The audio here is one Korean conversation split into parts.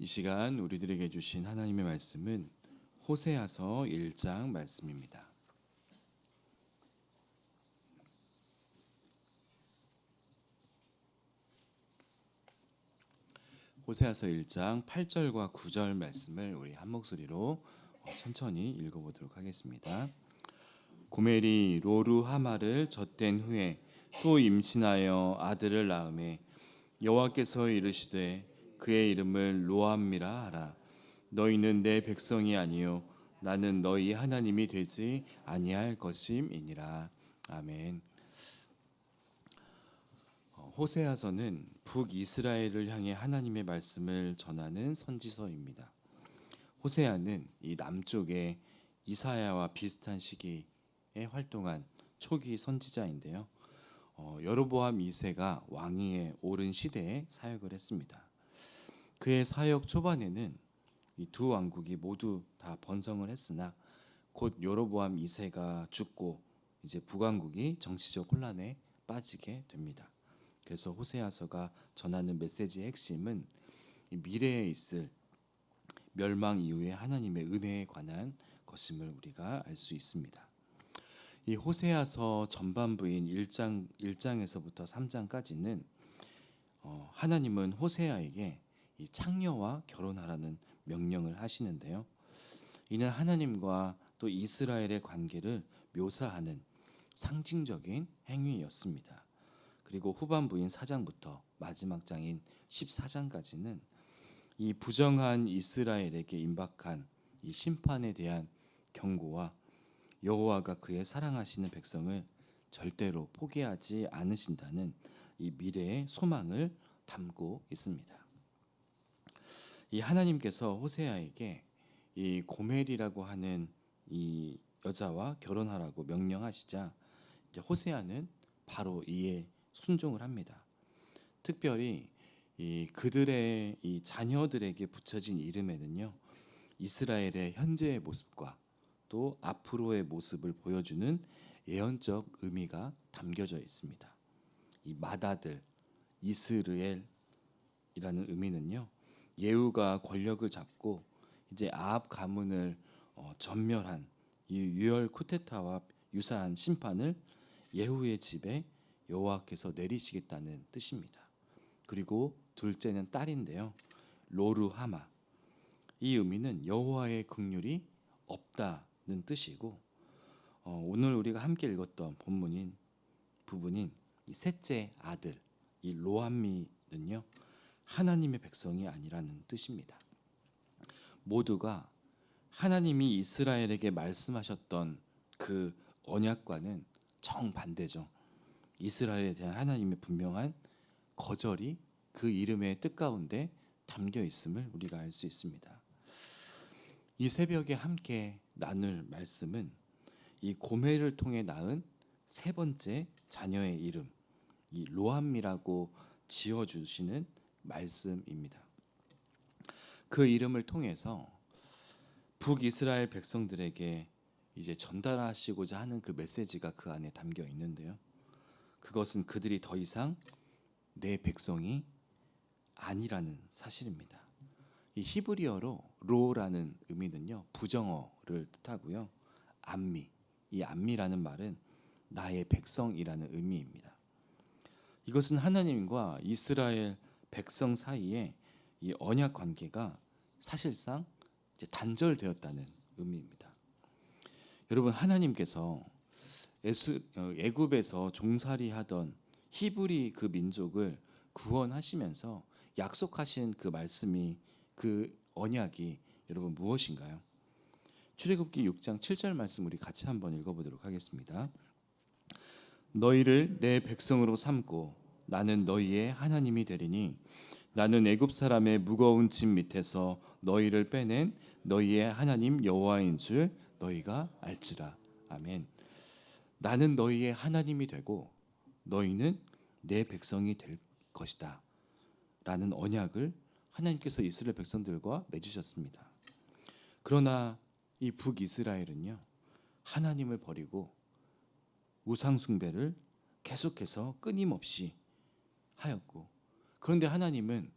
이 시간 우리들에게 주신 하나님의 말씀은 호세아서 1장 말씀입니다. 호세아서 1장 8절과 9절 말씀을 우리 한 목소리로 천천히 읽어보도록 하겠습니다. 고멜이 로루하마를 젖댄 후에 또 임신하여 아들을 낳음에 여호와께서 이르시되 그의 이름을 로암미라 하라. 너희는 내 백성이 아니요 나는 너희 하나님이 되지 아니할 것임이니라. 아멘. 호세아서는 북이스라엘을 향해 하나님의 말씀을 전하는 선지서입니다. 호세아는 이 남쪽의 이사야와 비슷한 시기에 활동한 초기 선지자인데요. 여로보암 2세가 왕위에 오른 시대에 사역을 했습니다. 그의 사역 초반에는 이 두 왕국이 모두 다 번성을 했으나 곧 여로보암 2세가 죽고 이제 북왕국이 정치적 혼란에 빠지게 됩니다. 그래서 호세아서가 전하는 메시지의 핵심은 이 미래에 있을 멸망 이후의 하나님의 은혜에 관한 것임을 우리가 알 수 있습니다. 이 호세아서 전반부인 1장에서부터 3장까지는 하나님은 호세아에게 이 창녀와 결혼하라는 명령을 하시는데요. 이는 하나님과 또 이스라엘의 관계를 묘사하는 상징적인 행위였습니다. 그리고 후반부인 4장부터 마지막 장인 14장까지는 이 부정한 이스라엘에게 임박한 이 심판에 대한 경고와 여호와가 그의 사랑하시는 백성을 절대로 포기하지 않으신다는 이 미래의 소망을 담고 있습니다. 이 하나님께서 호세아에게 이 고멜이라고 하는 이 여자와 결혼하라고 명령하시자 이제 호세아는 바로 이에 순종을 합니다. 특별히 이 그들의 이 자녀들에게 붙여진 이름에는요, 이스라엘의 현재의 모습과 또 앞으로의 모습을 보여주는 예언적 의미가 담겨져 있습니다. 이 맏아들 이스르엘이라는 의미는요, 예후가 권력을 잡고 이제 아합 가문을 전멸한 이 유혈 쿠데타와 유사한 심판을 예후의 집에 여호와께서 내리시겠다는 뜻입니다. 그리고 둘째는 딸인데요, 로루하마. 이 의미는 여호와의 긍휼이 없다는 뜻이고, 오늘 우리가 함께 읽었던 본문인 부분인 이 셋째 아들 이 로암미는요, 하나님의 백성이 아니라는 뜻입니다. 모두가 하나님이 이스라엘에게 말씀하셨던 그 언약과는 정반대죠. 이스라엘에 대한 하나님의 분명한 거절이 그 이름의 뜻 가운데 담겨 있음을 우리가 알 수 있습니다. 이 새벽에 함께 나눌 말씀은 이 고멜을 통해 낳은 세 번째 자녀의 이름, 이 로암미라고 지어주시는 말씀입니다. 그 이름을 통해서 북이스라엘 백성들에게 이제 전달하시고자 하는 그 메시지가 그 안에 담겨 있는데요. 그것은 그들이 더 이상 내 백성이 아니라는 사실입니다. 이 히브리어로 로라는 의미는요, 부정어를 뜻하고요. 암미, 이 암미라는 말은 나의 백성이라는 의미입니다. 이것은 하나님과 이스라엘 백성 사이에 이 언약 관계가 사실상 이제 단절되었다는 의미입니다. 여러분, 하나님께서 애굽에서 종살이하던 히브리 그 민족을 구원하시면서 약속하신 그 말씀이, 그 언약이 여러분 무엇인가요? 출애굽기 6장 7절 말씀 우리 같이 한번 읽어보도록 하겠습니다. 너희를 내 백성으로 삼고 나는 너희의 하나님이 되리니 나는 애굽 사람의 무거운 짐 밑에서 너희를 빼낸 너희의 하나님 여호와인 줄 너희가 알지라. 아멘. 나는 너희의 하나님이 되고 너희는 내 백성이 될 것이다 라는 언약을 하나님께서 이스라엘 백성들과 맺으셨습니다. 그러나 이 북이스라엘은요, 하나님을 버리고 우상 숭배를 계속해서 끊임없이 하였고, 그런데 하나님은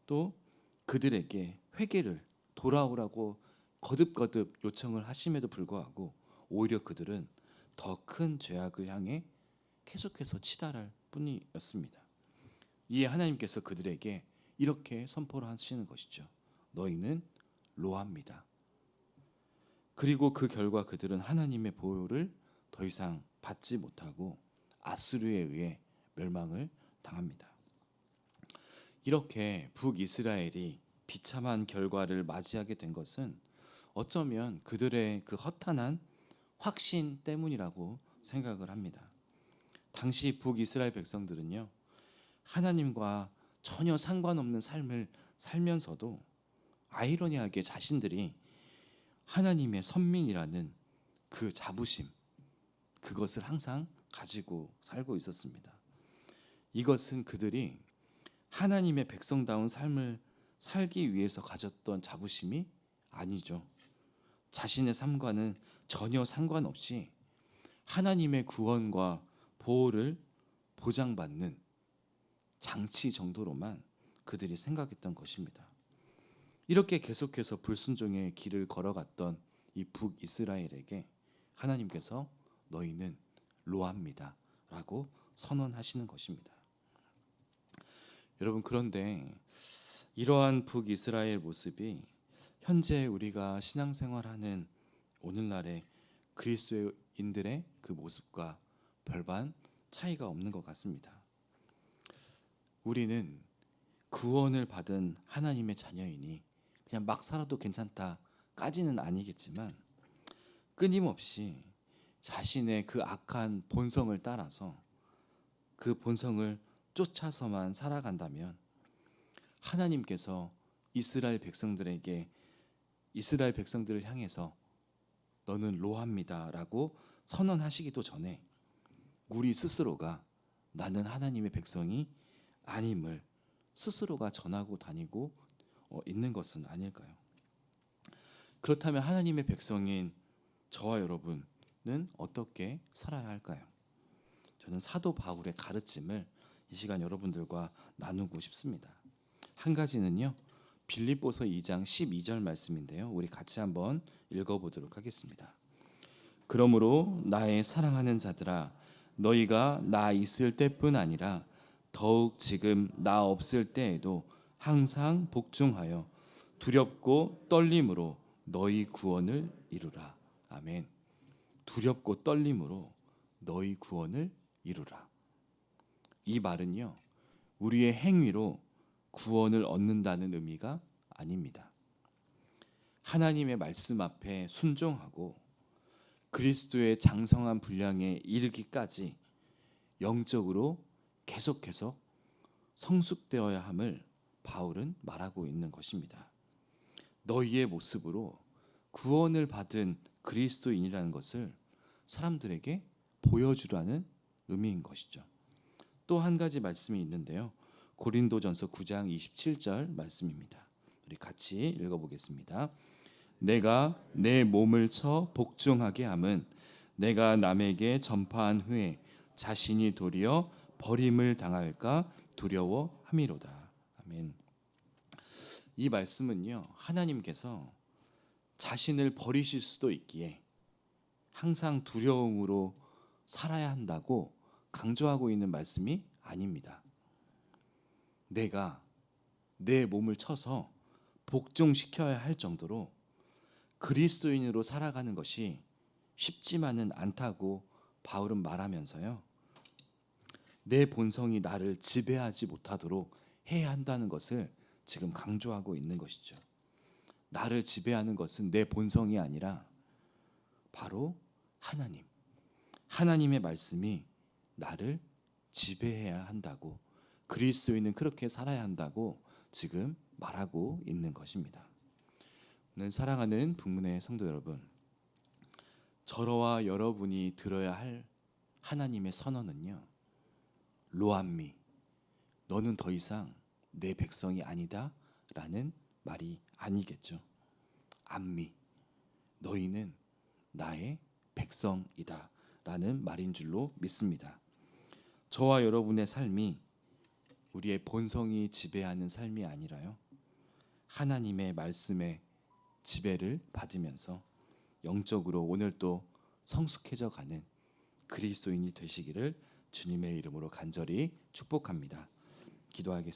또 그들에게 회개를 돌아오라고 거듭거듭 요청을 하심에도 불구하고 오히려 그들은 더 큰 죄악을 향해 계속해서 치달할 뿐이었습니다. 이에 하나님께서 그들에게 이렇게 선포를 하시는 것이죠. 너희는 로합니다. 그리고 그 결과 그들은 하나님의 보호를 더 이상 받지 못하고 아수르에 의해 멸망을 당합니다. 이렇게 북이스라엘이 비참한 결과를 맞이하게 된 것은 어쩌면 그들의 그 허탄한 확신 때문이라고 생각을 합니다. 당시 북이스라엘 백성들은요, 하나님과 전혀 상관없는 삶을 살면서도 아이러니하게 자신들이 하나님의 선민이라는 그 자부심, 그것을 항상 가지고 살고 있었습니다. 이것은 그들이 하나님의 백성다운 삶을 살기 위해서 가졌던 자부심이 아니죠. 자신의 삶과는 전혀 상관없이 하나님의 구원과 보호를 보장받는 장치 정도로만 그들이 생각했던 것입니다. 이렇게 계속해서 불순종의 길을 걸어갔던 이 북이스라엘에게 하나님께서 너희는 로합니다 라고 선언하시는 것입니다. 여러분, 그런데 이러한 북이스라엘 모습이 현재 우리가 신앙생활하는 오늘날의 그리스도인들의 그 모습과 별반 차이가 없는 것 같습니다. 우리는 구원을 받은 하나님의 자녀이니 그냥 막 살아도 괜찮다까지는 아니겠지만 끊임없이 자신의 그 악한 본성을 따라서 그 본성을 쫓아서만 살아간다면 하나님께서 이스라엘 백성들을 향해서 너는 로합니다라고 선언하시기도 전에 우리 스스로가 나는 하나님의 백성이 아님을 스스로가 전하고 다니고 있는 것은 아닐까요? 그렇다면 하나님의 백성인 저와 여러분은 어떻게 살아야 할까요? 저는 사도 바울의 가르침을 이 시간 여러분들과 나누고 싶습니다. 한 가지는요, 빌립보서 2장 12절 말씀인데요. 우리 같이 한번 읽어보도록 하겠습니다. 그러므로 나의 사랑하는 자들아, 너희가 나 있을 때뿐 아니라 더욱 지금 나 없을 때에도 항상 복종하여 두렵고 떨림으로 너희 구원을 이루라. 아멘. 두렵고 떨림으로 너희 구원을 이루라. 이 말은요, 우리의 행위로 구원을 얻는다는 의미가 아닙니다. 하나님의 말씀 앞에 순종하고 그리스도의 장성한 분량에 이르기까지 영적으로 계속해서 성숙되어야 함을 바울은 말하고 있는 것입니다. 너희의 모습으로 구원을 받은 그리스도인이라는 것을 사람들에게 보여주라는 의미인 것이죠. 또 한 가지 말씀이 있는데요. 고린도전서 9장 27절 말씀입니다. 우리 같이 읽어보겠습니다. 내가 내 몸을 쳐 복종하게 함은 내가 남에게 전파한 후에 자신이 도리어 버림을 당할까 두려워함이로다. 아멘. 이 말씀은요, 하나님께서 자신을 버리실 수도 있기에 항상 두려움으로 살아야 한다고 강조하고 있는 말씀이 아닙니다. 내가 내 몸을 쳐서 복종시켜야 할 정도로 그리스도인으로 살아가는 것이 쉽지만은 않다고 바울은 말하면서요, 내 본성이 나를 지배하지 못하도록 해야 한다는 것을 지금 강조하고 있는 것이죠. 나를 지배하는 것은 내 본성이 아니라 바로 하나님의 말씀이 나를 지배해야 한다고, 그리스도인은 그렇게 살아야 한다고 지금 말하고 있는 것입니다. 오늘 사랑하는 북문의 성도 여러분, 저와 여러분이 들어야 할 하나님의 선언은요, 로암미, 너는 더 이상 내 백성이 아니다 라는 말이 아니겠죠. 암미, 너희는 나의 백성이다 라는 말인 줄로 믿습니다. 저와 여러분의 삶이 우리의 본성이 지배하는 삶이 아니라요, 하나님의 말씀에 지배를 받으면서 영적으로 오늘 또 성숙해져 가는 그리스도인이 되시기를 주님의 이름으로 간절히 축복합니다. 기도하겠습니다.